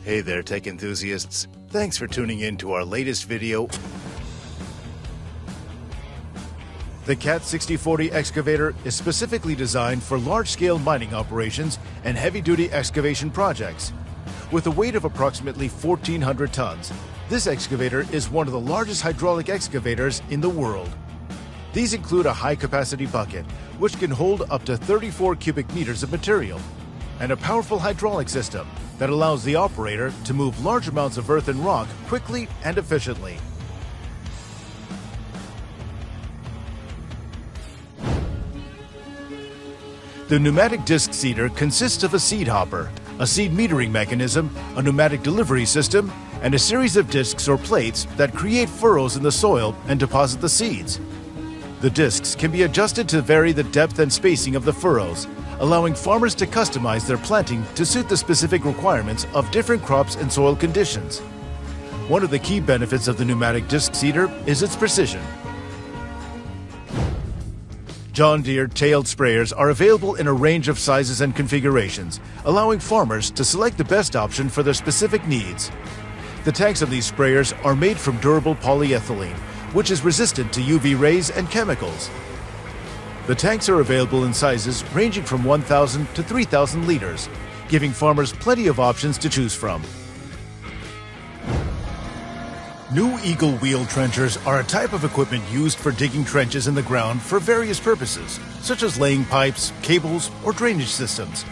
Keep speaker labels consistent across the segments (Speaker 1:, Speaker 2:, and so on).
Speaker 1: Hey there, tech enthusiasts. Thanks for tuning in to our latest video. The CAT 6040 excavator is specifically designed for large-scale mining operations and heavy-duty excavation projects. With a weight of approximately 1,400 tons, this excavator is one of the largest hydraulic excavators in the world. These include a high-capacity bucket, which can hold up to 34 cubic meters of material, and a powerful hydraulic system that allows the operator to move large amounts of earth and rock quickly and efficiently. The pneumatic disc seeder consists of a seed hopper, a seed metering mechanism, a pneumatic delivery system, and a series of discs or plates that create furrows in the soil and deposit the seeds. The discs can be adjusted to vary the depth and spacing of the furrows, allowing farmers to customize their planting to suit the specific requirements of different crops and soil conditions. One of the key benefits of the pneumatic disc seeder is its precision. John Deere tailed sprayers are available in a range of sizes and configurations, allowing farmers to select the best option for their specific needs. The tanks of these sprayers are made from durable polyethylene, which is resistant to UV rays and chemicals. The tanks are available in sizes ranging from 1,000 to 3,000 liters, giving farmers plenty of options to choose from. New Eagle wheel trenchers are a type of equipment used for digging trenches in the ground for various purposes, such as laying pipes, cables, or drainage systems.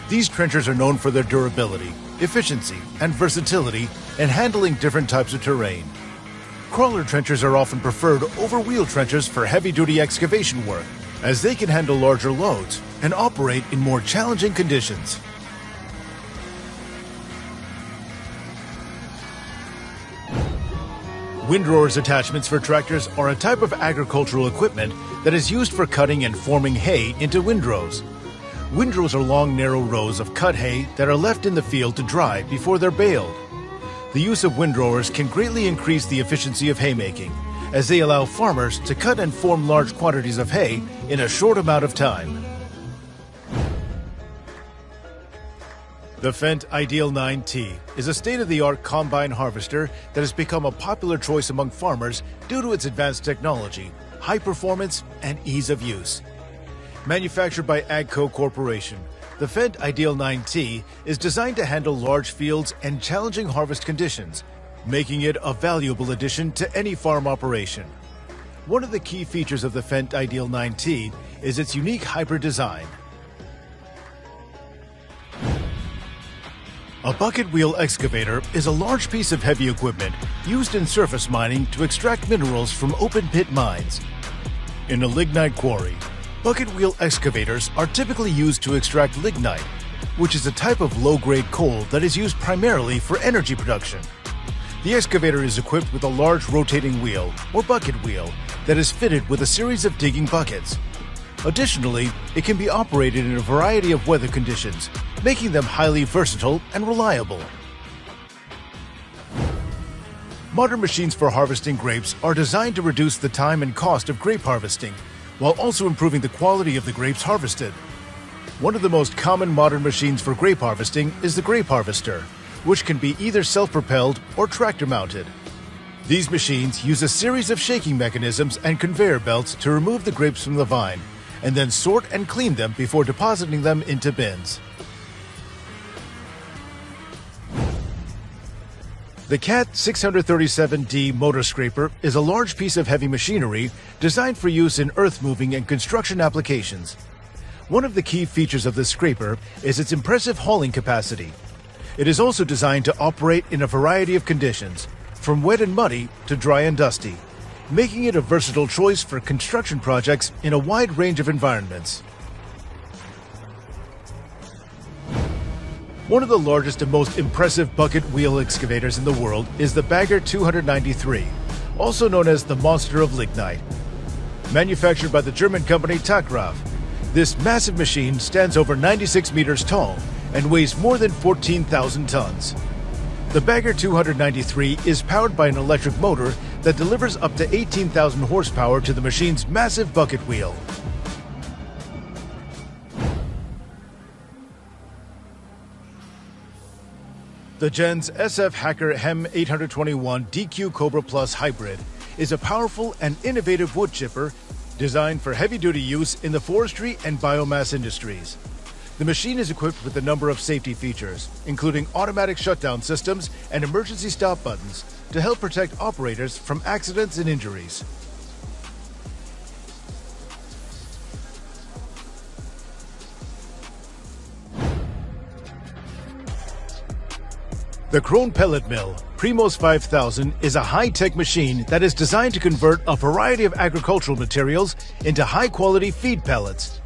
Speaker 1: These trenchers are known for their durability, efficiency, and versatility in handling different types of terrain. Crawler trenchers are often preferred over wheel trenchers for heavy-duty excavation work, as they can handle larger loads and operate in more challenging conditions. Windrowers attachments for tractors are a type of agricultural equipment that is used for cutting and forming hay into windrows. Windrows are long, narrow rows of cut hay that are left in the field to dry before they're baled. The use of windrowers can greatly increase the efficiency of haymaking, as they allow farmers to cut and form large quantities of hay in a short amount of time. The Fendt Ideal 9T is a state-of-the-art combine harvester that has become a popular choice among farmers due to its advanced technology, high performance, and ease of use. Manufactured by AGCO Corporation, the Fendt Ideal 9T is designed to handle large fields and challenging harvest conditions, making it a valuable addition to any farm operation. One of the key features of the Fendt Ideal 9T is its unique hybrid design. A bucket wheel excavator is a large piece of heavy equipment used in surface mining to extract minerals from open pit mines. In a lignite quarry, bucket wheel excavators are typically used to extract lignite, which is a type of low-grade coal that is used primarily for energy production. The excavator is equipped with a large rotating wheel, or bucket wheel, that is fitted with a series of digging buckets. Additionally, it can be operated in a variety of weather conditions, making them highly versatile and reliable. Modern machines for harvesting grapes are designed to reduce the time and cost of grape harvesting, while also improving the quality of the grapes harvested. One of the most common modern machines for grape harvesting is the grape harvester, which can be either self-propelled or tractor-mounted. These machines use a series of shaking mechanisms and conveyor belts to remove the grapes from the vine, and then sort and clean them before depositing them into bins. The CAT 637D motor scraper is a large piece of heavy machinery designed for use in earth-moving and construction applications. One of the key features of this scraper is its impressive hauling capacity. It is also designed to operate in a variety of conditions, from wet and muddy to dry and dusty, making it a versatile choice for construction projects in a wide range of environments. One of the largest and most impressive bucket wheel excavators in the world is the Bagger 293, also known as the Monster of Lignite. Manufactured by the German company Tagraf, this massive machine stands over 96 meters tall and weighs more than 14,000 tons. The Bagger 293 is powered by an electric motor that delivers up to 18,000 horsepower to the machine's massive bucket wheel. The Gens SF Hacker HEM 821 DQ Cobra Plus Hybrid is a powerful and innovative wood chipper designed for heavy-duty use in the forestry and biomass industries. The machine is equipped with a number of safety features, including automatic shutdown systems and emergency stop buttons to help protect operators from accidents and injuries. The Krone Pellet Mill Primos 5000 is a high-tech machine that is designed to convert a variety of agricultural materials into high-quality feed pellets.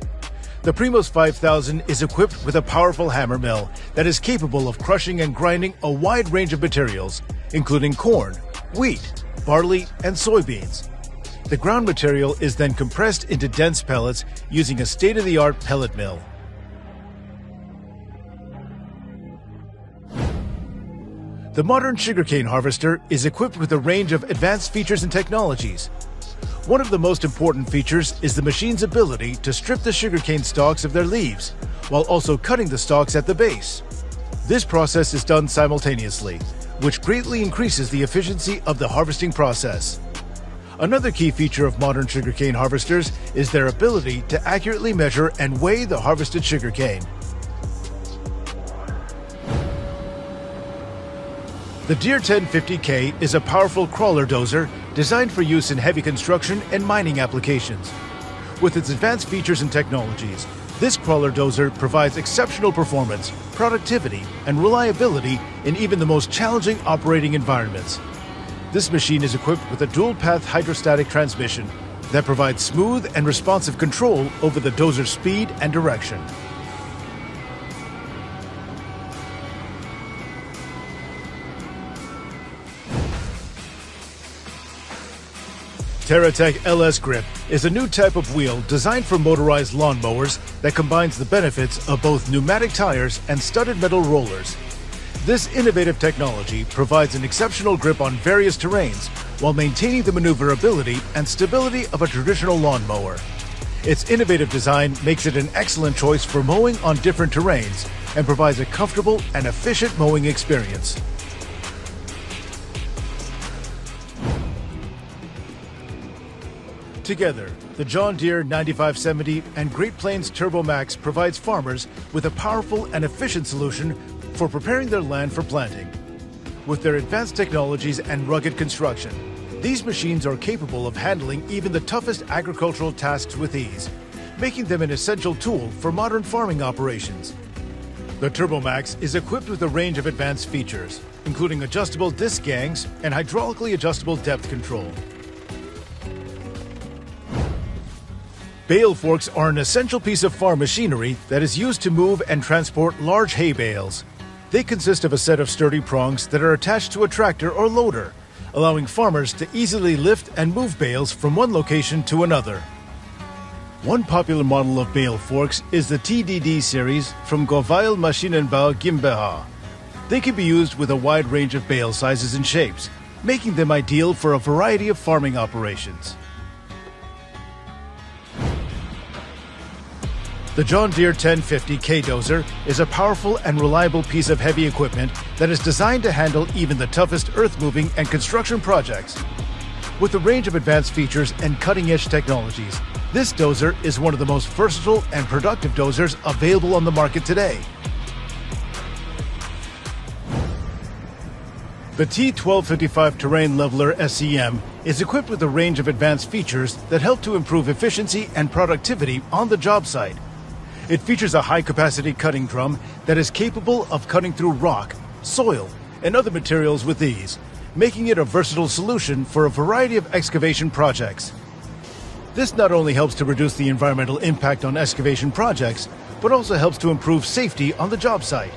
Speaker 1: The Primos 5000 is equipped with a powerful hammer mill that is capable of crushing and grinding a wide range of materials, including corn, wheat, barley, and soybeans. The ground material is then compressed into dense pellets using a state-of-the-art pellet mill. The modern sugarcane harvester is equipped with a range of advanced features and technologies. One of the most important features is the machine's ability to strip the sugarcane stalks of their leaves, while also cutting the stalks at the base. This process is done simultaneously, which greatly increases the efficiency of the harvesting process. Another key feature of modern sugarcane harvesters is their ability to accurately measure and weigh the harvested sugarcane. The Deere 1050K is a powerful crawler dozer designed for use in heavy construction and mining applications. With its advanced features and technologies, this crawler dozer provides exceptional performance, productivity, and reliability in even the most challenging operating environments. This machine is equipped with a dual-path hydrostatic transmission that provides smooth and responsive control over the dozer's speed and direction. TerraTech LS Grip is a new type of wheel designed for motorized lawn mowers that combines the benefits of both pneumatic tires and studded metal rollers. This innovative technology provides an exceptional grip on various terrains while maintaining the maneuverability and stability of a traditional lawn mower. Its innovative design makes it an excellent choice for mowing on different terrains and provides a comfortable and efficient mowing experience. Together, the John Deere 9570 and Great Plains Turbo Max provides farmers with a powerful and efficient solution for preparing their land for planting. With their advanced technologies and rugged construction, these machines are capable of handling even the toughest agricultural tasks with ease, making them an essential tool for modern farming operations. The Turbo Max is equipped with a range of advanced features, including adjustable disc gangs and hydraulically adjustable depth control. Bale forks are an essential piece of farm machinery that is used to move and transport large hay bales. They consist of a set of sturdy prongs that are attached to a tractor or loader, allowing farmers to easily lift and move bales from one location to another. One popular model of bale forks is the TDD series from Goweil Maschinenbau GmbH. They can be used with a wide range of bale sizes and shapes, making them ideal for a variety of farming operations. The John Deere 1050K dozer is a powerful and reliable piece of heavy equipment that is designed to handle even the toughest earth-moving and construction projects. With a range of advanced features and cutting-edge technologies, this dozer is one of the most versatile and productive dozers available on the market today. The T1255 Terrain Leveler SEM is equipped with a range of advanced features that help to improve efficiency and productivity on the job site. It features a high-capacity cutting drum that is capable of cutting through rock, soil, and other materials with ease, making it a versatile solution for a variety of excavation projects. This not only helps to reduce the environmental impact on excavation projects, but also helps to improve safety on the job site.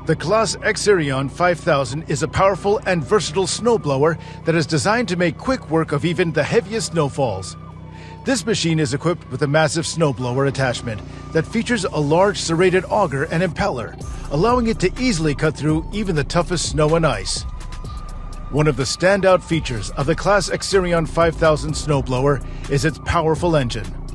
Speaker 1: The Claas Xerion 5000 is a powerful and versatile snowblower that is designed to make quick work of even the heaviest snowfalls. This machine is equipped with a massive snowblower attachment that features a large serrated auger and impeller, allowing it to easily cut through even the toughest snow and ice. One of the standout features of the Claas Xerion 5000 snowblower is its powerful engine.